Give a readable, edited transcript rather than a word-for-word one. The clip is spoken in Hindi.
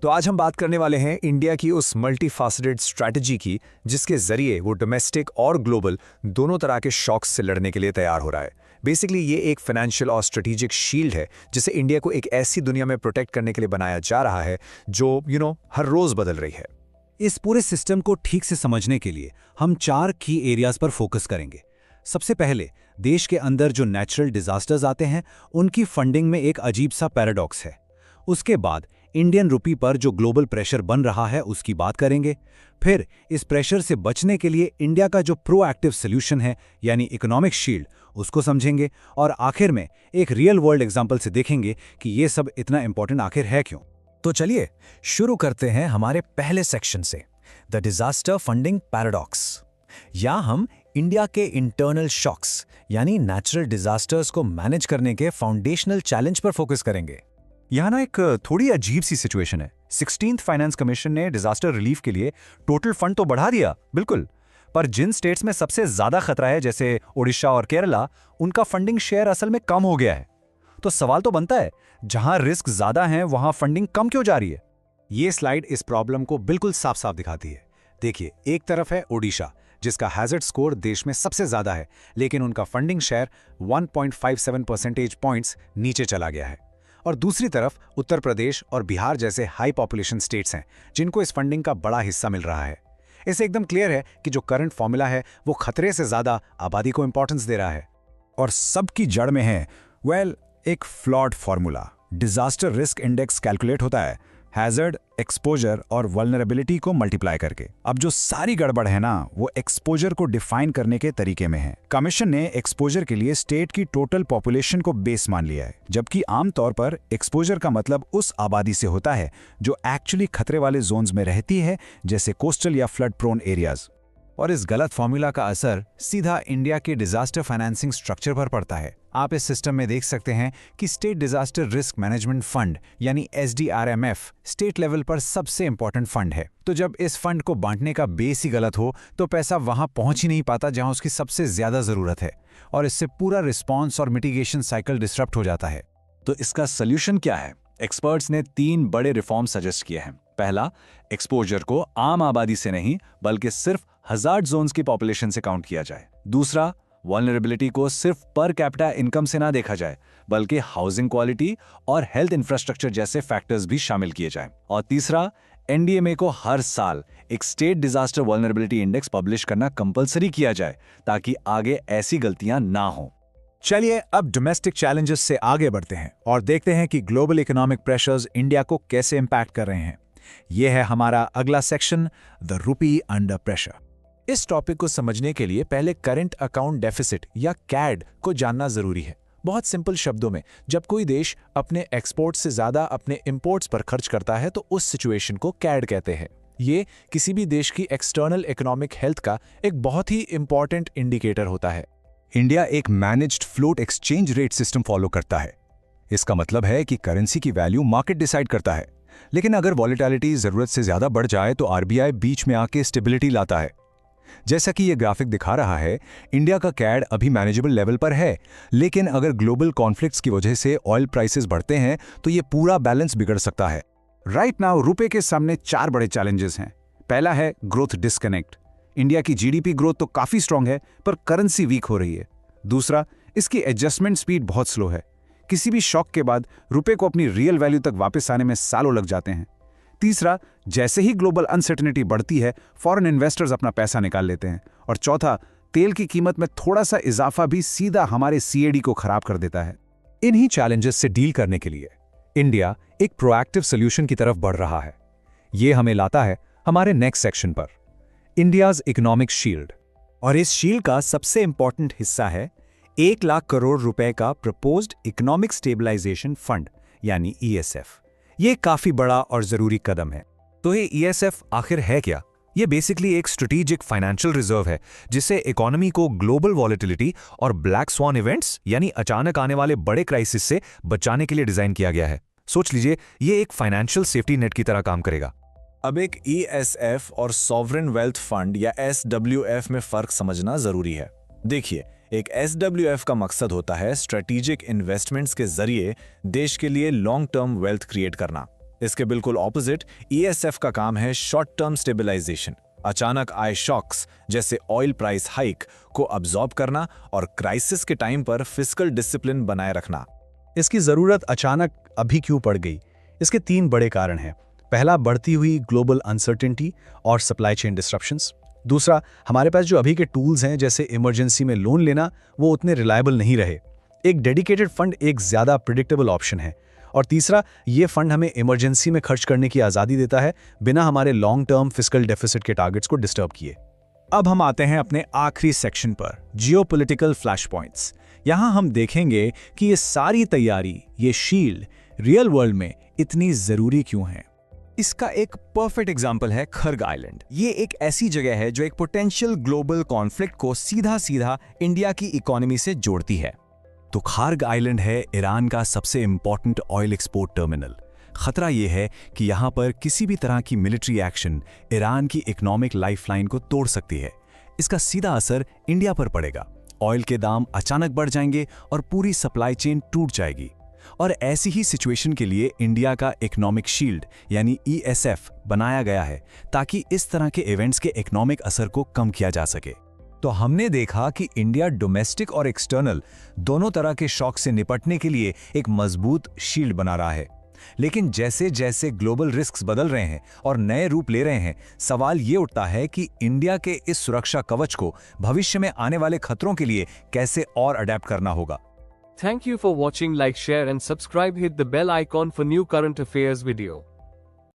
तो आज हम बात करने वाले हैं इंडिया की उस मल्टी फासेटेड स्ट्रैटेजी की जिसके जरिए वो डोमेस्टिक और ग्लोबल दोनों तरह के शॉक्स से लड़ने के लिए तैयार हो रहा है। बेसिकली ये एक फाइनेंशियल और स्ट्रेटेजिक शील्ड है जिसे इंडिया को एक ऐसी दुनिया में प्रोटेक्ट करने के लिए बनाया जा रहा है जो हर रोज बदल रही है। इस पूरे सिस्टम को ठीक से समझने के लिए हम 4 की एरियाज पर फोकस करेंगे। सबसे पहले देश के अंदर जो नेचुरल डिजास्टर्स आते हैं उनकी फंडिंग में एक अजीब सा पैराडॉक्स है। उसके बाद इंडियन रुपी पर जो ग्लोबल प्रेशर बन रहा है उसकी बात करेंगे। फिर इस प्रेशर से बचने के लिए इंडिया का जो प्रोएक्टिव सॉल्यूशन है यानी इकोनॉमिक शील्ड उसको समझेंगे और आखिर में एक रियल वर्ल्ड एग्जांपल से देखेंगे कि ये सब इतना इंपॉर्टेंट आखिर है क्यों। तो चलिए शुरू करते हैं हमारे पहले सेक्शन से, द डिजास्टर फंडिंग पैराडॉक्स। यहाँ हम इंडिया के इंटरनल शॉक्स यानी नेचुरल डिजास्टर्स को मैनेज करने के फाउंडेशनल चैलेंज पर फोकस करेंगे। यहाँ ना एक थोड़ी अजीब सी सिचुएशन है। 16th फाइनेंस कमीशन ने डिजास्टर रिलीफ के लिए टोटल फंड तो बढ़ा दिया, बिल्कुल, पर जिन स्टेट्स में सबसे ज्यादा खतरा है जैसे ओडिशा और केरला, उनका फंडिंग शेयर असल में कम हो गया है। तो सवाल तो बनता है, जहां रिस्क ज्यादा है वहां फंडिंग कम क्यों जा रही है? ये स्लाइड इस प्रॉब्लम को बिल्कुल साफ साफ दिखाती है। देखिए, एक तरफ है ओडिशा जिसका हैजर्ड स्कोर देश में सबसे ज्यादा है, लेकिन उनका फंडिंग शेयर 1.57 परसेंटेज पॉइंट्स नीचे चला गया है। और दूसरी तरफ उत्तर प्रदेश और बिहार जैसे हाई पॉपुलेशन स्टेट्स हैं जिनको इस फंडिंग का बड़ा हिस्सा मिल रहा है। इससे एकदम क्लियर है कि जो करंट फॉर्मूला है वो खतरे से ज्यादा आबादी को इंपॉर्टेंस दे रहा है। और सबकी जड़ में है एक flawed formula. Disaster risk index calculate होता है हैजर्ड, एक्सपोजर और वल्नरेबिलिटी को मल्टीप्लाई करके। अब जो सारी गड़बड़ है ना, वो एक्सपोजर को डिफाइन करने के तरीके में है। कमीशन ने एक्सपोजर के लिए स्टेट की टोटल पॉपुलेशन को बेस मान लिया है, जबकि आमतौर पर एक्सपोजर का मतलब उस आबादी से होता है जो एक्चुअली खतरे वाले जोन्स में रहती है, जैसे कोस्टल या फ्लड प्रोन एरियाज। और इस गलत फॉर्मूला का असर सीधा इंडिया के डिजास्टर फाइनेंसिंग स्ट्रक्चर पर पड़ता है। आप इस सिस्टम में देख सकते हैं कि state disaster risk management fund यानी SDRMF स्टेट लेवल पर सबसे इंपॉर्टेंट फंड है। तो जब इस फंड को बांटने का बेस ही गलत हो तो पैसा वहां पहुंच ही नहीं पाता जहां उसकी सबसे ज्यादा जरूरत है, और इससे पूरा रिस्पॉन्स और मिटिगेशन साइकिल डिस्टर्ब हो जाता है। तो इसका सोल्यूशन क्या है? एक्सपर्ट्स ने 3 बड़े रिफॉर्म सजेस्ट किए हैं। पहला, एक्सपोजर को आम आबादी से नहीं बल्कि सिर्फ हजार्ड जोन्स की पॉपुलेशन से काउंट किया जाए। दूसरा, वल्नरेबिलिटी को सिर्फ पर कैपिटा इनकम से ना देखा जाए बल्कि हाउसिंग क्वालिटी और हेल्थ इंफ्रास्ट्रक्चर जैसे फैक्टर्स भी शामिल किए जाएं। और तीसरा, NDMA को हर साल एक state disaster vulnerability index publish करना कंपलसरी किया जाए ताकि आगे ऐसी गलतियां ना हो। चलिए अब डोमेस्टिक चैलेंजेस से आगे बढ़ते हैं और देखते हैं कि ग्लोबल इकोनॉमिक प्रेशर्स इंडिया को कैसे इंपैक्ट कर रहे हैं। यह है हमारा अगला section, the rupee under pressure. इस टॉपिक को समझने के लिए पहले करंट अकाउंट डेफिसिट या कैड को जानना जरूरी है। बहुत सिंपल शब्दों में, जब कोई देश अपने एक्सपोर्ट से ज्यादा अपने इंपोर्ट्स पर खर्च करता है तो उस सिचुएशन को कैड कहते हैं। ये किसी भी देश की एक्सटर्नल इकोनॉमिक हेल्थ का एक बहुत ही इंपॉर्टेंट इंडिकेटर होता है। इंडिया एक managed float exchange rate system follow करता है। इसका मतलब है कि करेंसी की वैल्यू मार्केट डिसाइड करता है, लेकिन अगर वॉलेटिलिटी जरूरत से ज्यादा बढ़ जाए तो RBI बीच में आके स्टेबिलिटी लाता है। जैसा कि यह ग्राफिक दिखा रहा है, इंडिया का कैड अभी मैनेजेबल लेवल पर है, लेकिन अगर ग्लोबल कॉन्फ्लिक्ट्स की वजह से ऑयल प्राइसेस बढ़ते हैं तो यह पूरा बैलेंस बिगड़ सकता है। राइट नाउ रुपए के सामने 4 बड़े चैलेंजेस हैं। पहला है ग्रोथ डिस्कनेक्ट। इंडिया की GDP ग्रोथ तो काफी स्ट्रांग है पर करेंसी वीक हो रही है। दूसरा, इसकी एडजस्टमेंट स्पीड बहुत स्लो है। किसी भी शॉक के बाद रुपए को अपनी रियल वैल्यू तक वापस आने में सालों लग जाते हैं। तीसरा, जैसे ही ग्लोबल अनसर्टेनिटी बढ़ती है फॉरेन इन्वेस्टर्स अपना पैसा निकाल लेते हैं। और चौथा, तेल की कीमत में थोड़ा सा इजाफा भी सीधा हमारे CAD को खराब कर देता है। इन्हीं चैलेंजेस से डील करने के लिए इंडिया एक प्रोएक्टिव सॉल्यूशन की तरफ बढ़ रहा है। यह हमें लाता है हमारे नेक्स्ट सेक्शन पर, इंडियाज इकोनॉमिक शील्ड। और इस शील्ड का सबसे इंपॉर्टेंट हिस्सा है 1 लाख करोड़ रुपए का प्रपोज्ड इकोनॉमिक स्टेबलाइजेशन फंड यानी ESF। ये काफी बड़ा और जरूरी कदम है। तो ये ESF आखिर है क्या? ये बेसिकली एक स्ट्रेटेजिक फाइनेंशियल रिजर्व है जिसे इकोनॉमी को ग्लोबल वॉलेटिलिटी और ब्लैक स्वॉन इवेंट्स यानी अचानक आने वाले बड़े क्राइसिस से बचाने के लिए डिजाइन किया गया है। सोच लीजिए, ये एक फाइनेंशियल सेफ्टी नेट की तरह काम करेगा। अब एक ESF और सॉवरेन वेल्थ फंड या SWF में फर्क समझना जरूरी है। देखिए, एक SWF का मकसद होता है स्ट्रेटेजिक इन्वेस्टमेंट्स के जरिए देश के लिए लॉन्ग टर्म वेल्थ क्रिएट करना, इसके बिल्कुल ऑपोजिट ESF का काम है शॉर्ट टर्म स्टेबलाइजेशन, अचानक आए शॉक्स जैसे ऑयल प्राइस हाइक को अब्सॉर्ब करना और क्राइसिस के टाइम पर फिस्कल डिसिप्लिन बनाए रखना। इसकी ज़रूरत अचानक अभी क्यों पड़ गई? इसके 3 बड़े कारण हैं। पहला, बढ़ती हुई ग्लोबल अनसर्टेनिटी और सप्लाई चेन डिस्ट्रप्शंस। दूसरा, हमारे पास जो अभी के टूल्स हैं जैसे इमरजेंसी में लोन लेना, वो उतने रिलायबल नहीं रहे। एक डेडिकेटेड फंड एक ज़्यादा प्रिडिक्टेबल ऑप्शन है। और तीसरा, ये फंड हमें इमरजेंसी में खर्च करने की आज़ादी देता है बिना हमारे लॉन्ग टर्म फिस्कल डेफिसिट के टारगेट्स को डिस्टर्ब किए। अब हम आते हैं अपने आखिरी सेक्शन पर, जियोपॉलिटिकल फ्लैश पॉइंट्स। यहां हम देखेंगे कि ये सारी तैयारी, ये शील्ड रियल वर्ल्ड में इतनी जरूरी क्यों है। इसका एक परफेक्ट एग्जांपल है खर्ग आइलैंड। ये एक ऐसी जगह है जो एक पोटेंशियल ग्लोबल कॉन्फ्लिक्ट को सीधा सीधा इंडिया की इकोनॉमी से जोड़ती है। तो खार्ग आइलैंड है ईरान का सबसे इंपॉर्टेंट ऑयल एक्सपोर्ट टर्मिनल। खतरा यह है कि यहां पर किसी भी तरह की मिलिट्री एक्शन ईरान की इकोनॉमिक लाइफलाइन को तोड़ सकती है। इसका सीधा असर इंडिया पर पड़ेगा। ऑयल के दाम अचानक बढ़ जाएंगे और पूरी सप्लाई चेन टूट जाएगी। और ऐसी ही सिचुएशन के लिए इंडिया का इकोनॉमिक शील्ड यानी ESF बनाया गया है, ताकि इस तरह के इवेंट्स के इकोनॉमिक असर को कम किया जा सके। तो हमने देखा कि इंडिया डोमेस्टिक और एक्सटर्नल दोनों तरह के शॉक से निपटने के लिए एक मजबूत शील्ड बना रहा है। लेकिन जैसे जैसे ग्लोबल रिस्क्स बदल रहे हैं और नए रूप ले रहे हैं, सवाल ये उठता है कि इंडिया के इस सुरक्षा कवच को भविष्य में आने वाले खतरों के लिए कैसे और अडेप्ट करना होगा। Thank you for watching. Like, share and subscribe. Hit the bell icon for new current affairs video.